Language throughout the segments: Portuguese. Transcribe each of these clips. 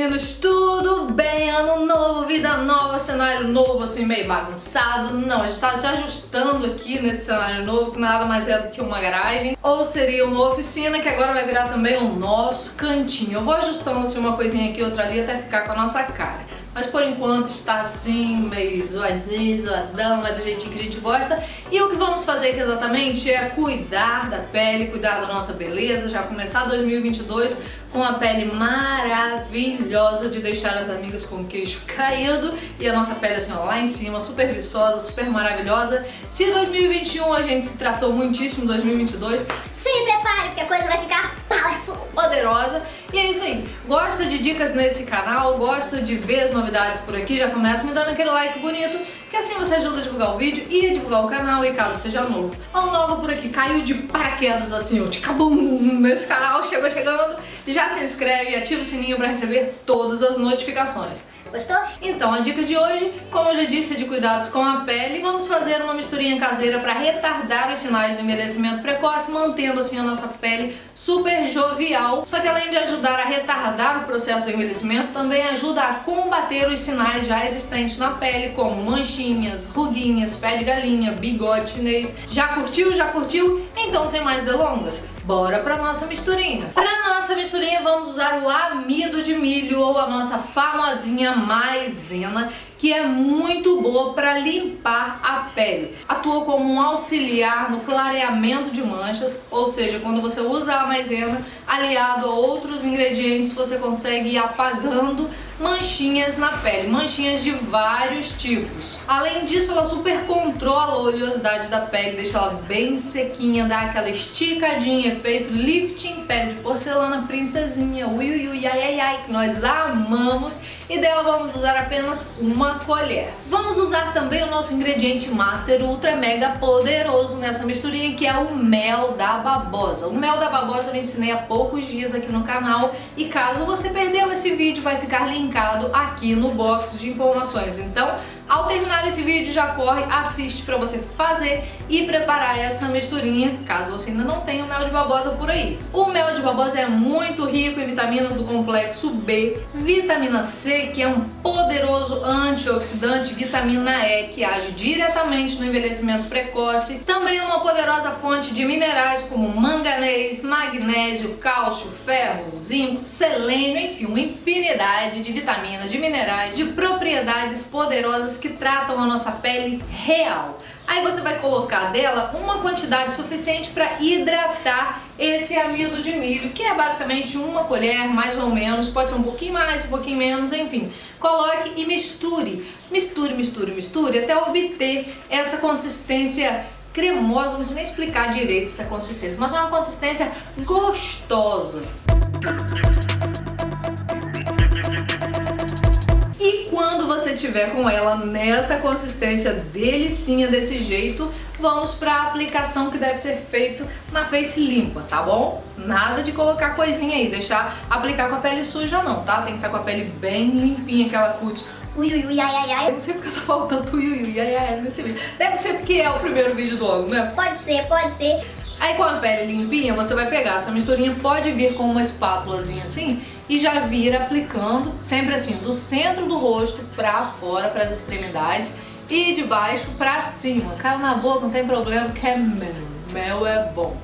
meninos, tudo bem? Ano novo, vida nova, cenário novo, assim meio bagunçado. Não, a gente tá se ajustando aqui nesse cenário novo, que nada mais é do que uma garagem. Ou seria uma oficina, que agora vai virar também o nosso cantinho. Eu vou ajustando assim uma coisinha aqui, outra ali, até ficar com a nossa cara. Mas por enquanto está assim, meio zoadinho, zoadão, mas do jeitinho que a gente gosta. E o que vamos fazer aqui exatamente é cuidar da pele, cuidar da nossa beleza, já começar 2022 com a pele maravilhosa, de deixar as amigas com o queixo caído e a nossa pele assim ó, lá em cima, super viçosa, super maravilhosa. Se 2021 a gente se tratou muitíssimo, 2022 se prepare porque a coisa vai ficar powerful, poderosa. E é isso aí, gosta de dicas nesse canal, gosta de ver as novidades por aqui, já começa me dando aquele like bonito, que assim você ajuda a divulgar o vídeo e a divulgar o canal, e caso seja novo ou nova por aqui, caiu de paraquedas assim, ó, ticabum, nesse canal, chegou chegando, já se inscreve e ativa o sininho para receber todas as notificações. Gostou? Então a dica de hoje, como eu já disse, é de cuidados com a pele. Vamos fazer uma misturinha caseira para retardar os sinais do envelhecimento precoce, mantendo assim a nossa pele super jovial. Só que além de ajudar a retardar o processo do envelhecimento, também ajuda a combater os sinais já existentes na pele, como manchinhas, ruguinhas, pé de galinha, bigode chinês. Já curtiu? Já curtiu? Então sem mais delongas, bora pra nossa misturinha. Pra nossa misturinha vamos usar o amido de milho, ou a nossa famosinha maisena, que é muito boa para limpar a pele. Atua como um auxiliar no clareamento de manchas, ou seja, quando você usa a maisena aliado a outros ingredientes, você consegue ir apagando manchinhas na pele, manchinhas de vários tipos. Além disso, ela super controla a oleosidade da pele, deixa ela bem sequinha, dá aquela esticadinha, efeito lifting, pele de porcelana, princesinha, ui ui ui, ai ai ai, que nós amamos. E dela vamos usar apenas uma colher. Vamos usar também o nosso ingrediente master ultra mega poderoso nessa misturinha, que é o mel da babosa. O mel da babosa eu ensinei há poucos dias aqui no canal, e caso você perdeu esse vídeo, vai ficar linkado aqui no box de informações. Então, ao terminar esse vídeo, já corre, assiste para você fazer e preparar essa misturinha, caso você ainda não tenha o mel de babosa por aí. O mel de babosa é muito rico em vitaminas do complexo B, vitamina C, que é um poderoso antioxidante, vitamina E, que age diretamente no envelhecimento precoce. Também é uma poderosa fonte de minerais como manganês, magnésio, cálcio, ferro, zinco, selênio, enfim, uma infinidade de vitaminas, de minerais, de propriedades poderosas que tratam a nossa pele real. Aí você vai colocar dela uma quantidade suficiente para hidratar esse amido de milho, que é basicamente uma colher, mais ou menos, pode ser um pouquinho mais, um pouquinho menos, enfim. Coloque e misture, misture, misture, misture, até obter essa consistência cremosa. Não sei nem explicar direito essa consistência, mas é uma consistência gostosa. Quando você tiver com ela nessa consistência delicinha desse jeito, vamos para a aplicação, que deve ser feito na face limpa, tá bom? Nada de colocar coisinha aí, deixar aplicar com a pele suja não, tá? Tem que estar com a pele bem limpinha, aquela cutis. Ui ui ui ai ai ai. Não sei porque eu tô falando ui ui ui ai ai nesse vídeo. Deve ser porque é o primeiro vídeo do ano, né? Pode ser, pode ser. Aí com a pele limpinha, você vai pegar essa misturinha, pode vir com uma espátulazinha assim, e já vir aplicando, sempre assim, do centro do rosto pra fora, pras extremidades, e de baixo pra cima. Caiu na boca, não tem problema, porque é mel. Mel é bom.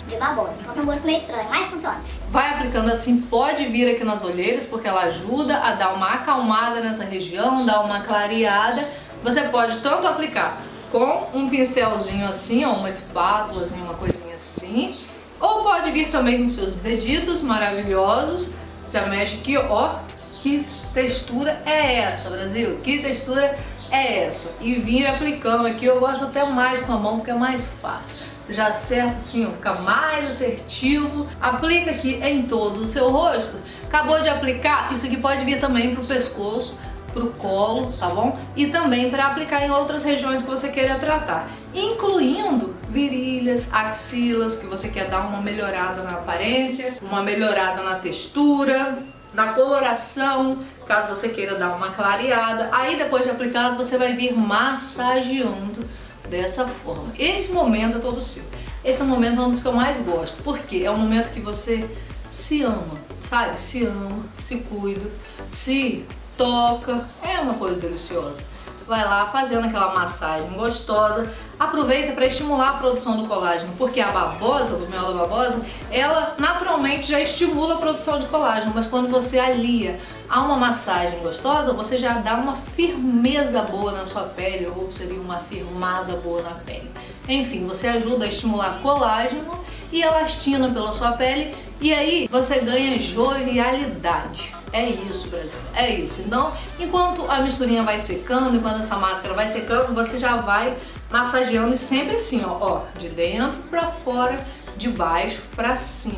De babosa, então tem um gosto meio estranho, mas funciona. Vai aplicando assim, pode vir aqui nas olheiras, porque ela ajuda a dar uma acalmada nessa região, dar uma clareada. Você pode tanto aplicar com um pincelzinho assim, ó, uma espátulazinha, uma coisinha assim, ou pode vir também com seus deditos maravilhosos. Já mexe aqui, ó, que textura é essa, Brasil? Que textura é essa? E vir aplicando aqui, eu gosto até mais com a mão, porque é mais fácil. Já acerta assim, ó, fica mais assertivo. Aplica aqui em todo o seu rosto. Acabou de aplicar, isso aqui pode vir também pro pescoço, pro colo, tá bom? E também para aplicar em outras regiões que você queira tratar, incluindo virilhas, axilas, que você quer dar uma melhorada na aparência, uma melhorada na textura, na coloração, caso você queira dar uma clareada. Aí depois de aplicado, você vai vir massageando dessa forma. Esse momento é todo seu. Esse momento é um dos que eu mais gosto, porque é um momento que você se ama. sabe? Se ama, se cuida, se toca, é uma coisa deliciosa. Vai lá fazendo aquela massagem gostosa, aproveita para estimular a produção do colágeno, porque a babosa, do mel da babosa, ela naturalmente já estimula a produção de colágeno, mas quando você alia a uma massagem gostosa, você já dá uma firmeza boa na sua pele, ou seria uma firmada boa na pele. Enfim, você ajuda a estimular colágeno e elastina pela sua pele, e aí você ganha jovialidade. É isso, Brasil, é isso. Então, enquanto a misturinha vai secando, enquanto essa máscara vai secando, você já vai massageando e sempre assim, ó, de dentro pra fora, de baixo pra cima.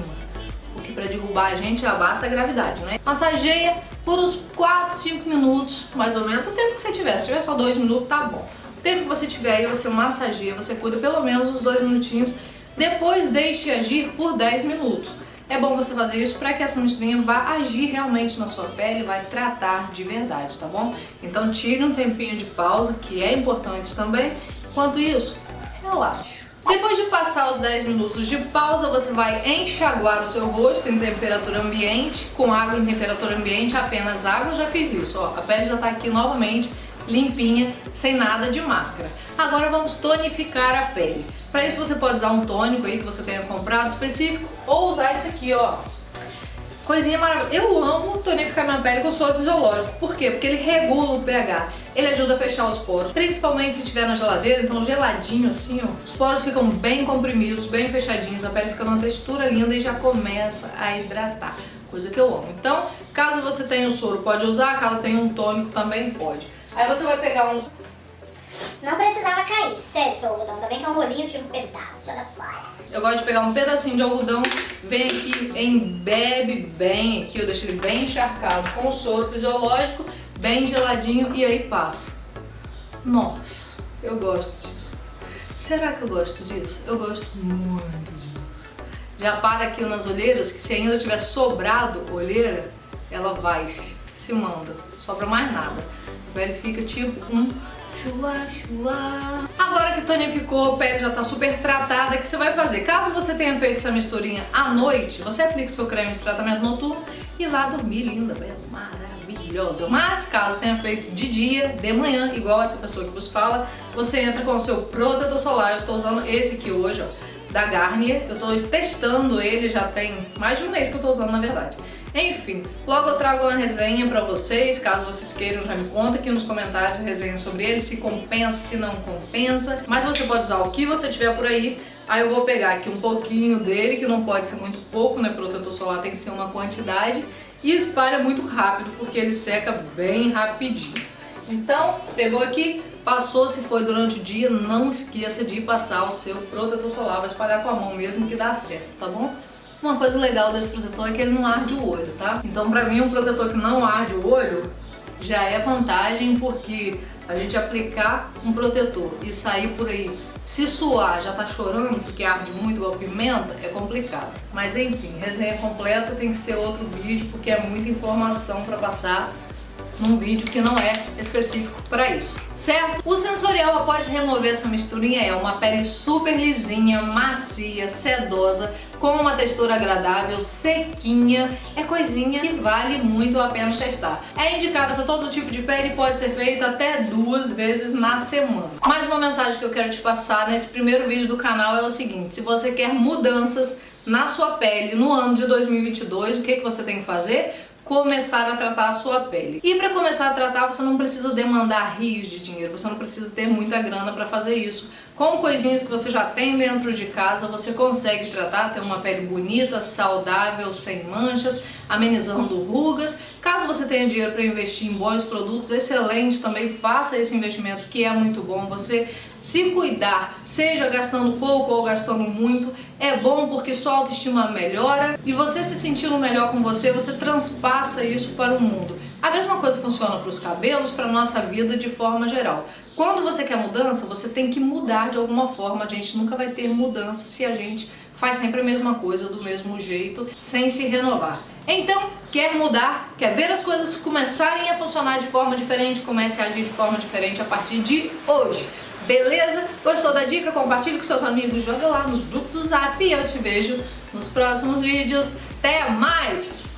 Porque pra derrubar a gente já basta a gravidade, né? Massageia por uns 4, 5 minutos, mais ou menos, o tempo que você tiver. Se tiver só 2 minutos, tá bom. O tempo que você tiver aí, você massageia, você cuida pelo menos uns 2 minutinhos. Depois deixe agir por 10 minutos. É bom você fazer isso para que essa misturinha vá agir realmente na sua pele, vai tratar de verdade, tá bom? Então tire um tempinho de pausa, que é importante também. Enquanto isso, relaxe. Depois de passar os 10 minutos de pausa, você vai enxaguar o seu rosto em temperatura ambiente, com água em temperatura ambiente, apenas água. Eu já fiz isso, ó, a pele já tá aqui novamente limpinha, sem nada de máscara. Agora vamos tonificar a pele. Para isso você pode usar um tônico aí que você tenha comprado específico, ou usar isso aqui, ó. Coisinha maravilhosa. Eu amo tonificar minha pele com soro fisiológico. Por quê? Porque ele regula o pH. Ele ajuda a fechar os poros. Principalmente se estiver na geladeira, então geladinho assim, ó. Os poros ficam bem comprimidos, bem fechadinhos. A pele fica numa textura linda e já começa a hidratar. Coisa que eu amo. Então, caso você tenha o soro, pode usar. Caso tenha um tônico, também pode. Aí você vai pegar um... Não precisava cair, sério, seu algodão. Também que é um rolinho, tira um pedaço, olha só. Eu gosto de pegar um pedacinho de algodão, vem aqui, embebe bem aqui, eu deixo ele bem encharcado com o soro fisiológico, bem geladinho, e aí passa. Nossa, eu gosto disso. Será que eu gosto disso? Eu gosto muito disso. Já para aqui nas olheiras, que se ainda tiver sobrado olheira, ela vai, se manda, não sobra mais nada. A pele fica tipo um chua. Agora que tonificou, a pele já tá super tratada, o que você vai fazer? Caso você tenha feito essa misturinha à noite, você aplica o seu creme de tratamento noturno e vá dormir linda, bela, maravilhosa. Mas caso tenha feito de dia, de manhã, igual essa pessoa que vos fala, você entra com o seu protetor solar. Eu estou usando esse aqui hoje, ó, da Garnier. Eu estou testando ele, já tem mais de um mês que eu estou usando, na verdade. Enfim, logo eu trago uma resenha pra vocês, caso vocês queiram, já me conta aqui nos comentários a resenha sobre ele, se compensa, se não compensa. Mas você pode usar o que você tiver por aí. Aí eu vou pegar aqui um pouquinho dele, que não pode ser muito pouco, né? Protetor solar tem que ser uma quantidade. E espalha muito rápido, porque ele seca bem rapidinho. Então, pegou aqui, passou, se foi durante o dia, não esqueça de passar o seu protetor solar, vai espalhar com a mão mesmo que dá certo, tá bom? Uma coisa legal desse protetor é que ele não arde o olho, tá? Então pra mim um protetor que não arde o olho já é vantagem, porque a gente aplicar um protetor e sair por aí, se suar, já tá chorando porque arde muito igual pimenta, é complicado. Mas enfim, resenha completa tem que ser outro vídeo, porque é muita informação pra passar num vídeo que não é específico para isso, certo? O sensorial após remover essa misturinha é uma pele super lisinha, macia, sedosa, com uma textura agradável, sequinha, é coisinha que vale muito a pena testar. É indicada para todo tipo de pele e pode ser feita até 2 vezes na semana. Mais uma mensagem que eu quero te passar nesse primeiro vídeo do canal é o seguinte: se você quer mudanças na sua pele no ano de 2022, o que você tem que fazer? Começar a tratar a sua pele. E para começar a tratar, você não precisa demandar rios de dinheiro, você não precisa ter muita grana para fazer isso. Com coisinhas que você já tem dentro de casa, você consegue tratar, ter uma pele bonita, saudável, sem manchas, amenizando rugas. Caso você tenha dinheiro para investir em bons produtos, excelente, também faça esse investimento, que é muito bom. Você se cuidar, seja gastando pouco ou gastando muito, é bom, porque sua autoestima melhora e você se sentindo melhor com você, você transpassa isso para o mundo. A mesma coisa funciona para os cabelos, para a nossa vida de forma geral. Quando você quer mudança, você tem que mudar de alguma forma. A gente nunca vai ter mudança se a gente faz sempre a mesma coisa, do mesmo jeito, sem se renovar. Então, quer mudar, quer ver as coisas começarem a funcionar de forma diferente, comece a agir de forma diferente a partir de hoje. Beleza? Gostou da dica? Compartilhe com seus amigos, joga lá no grupo do Zap e eu te vejo nos próximos vídeos. Até mais!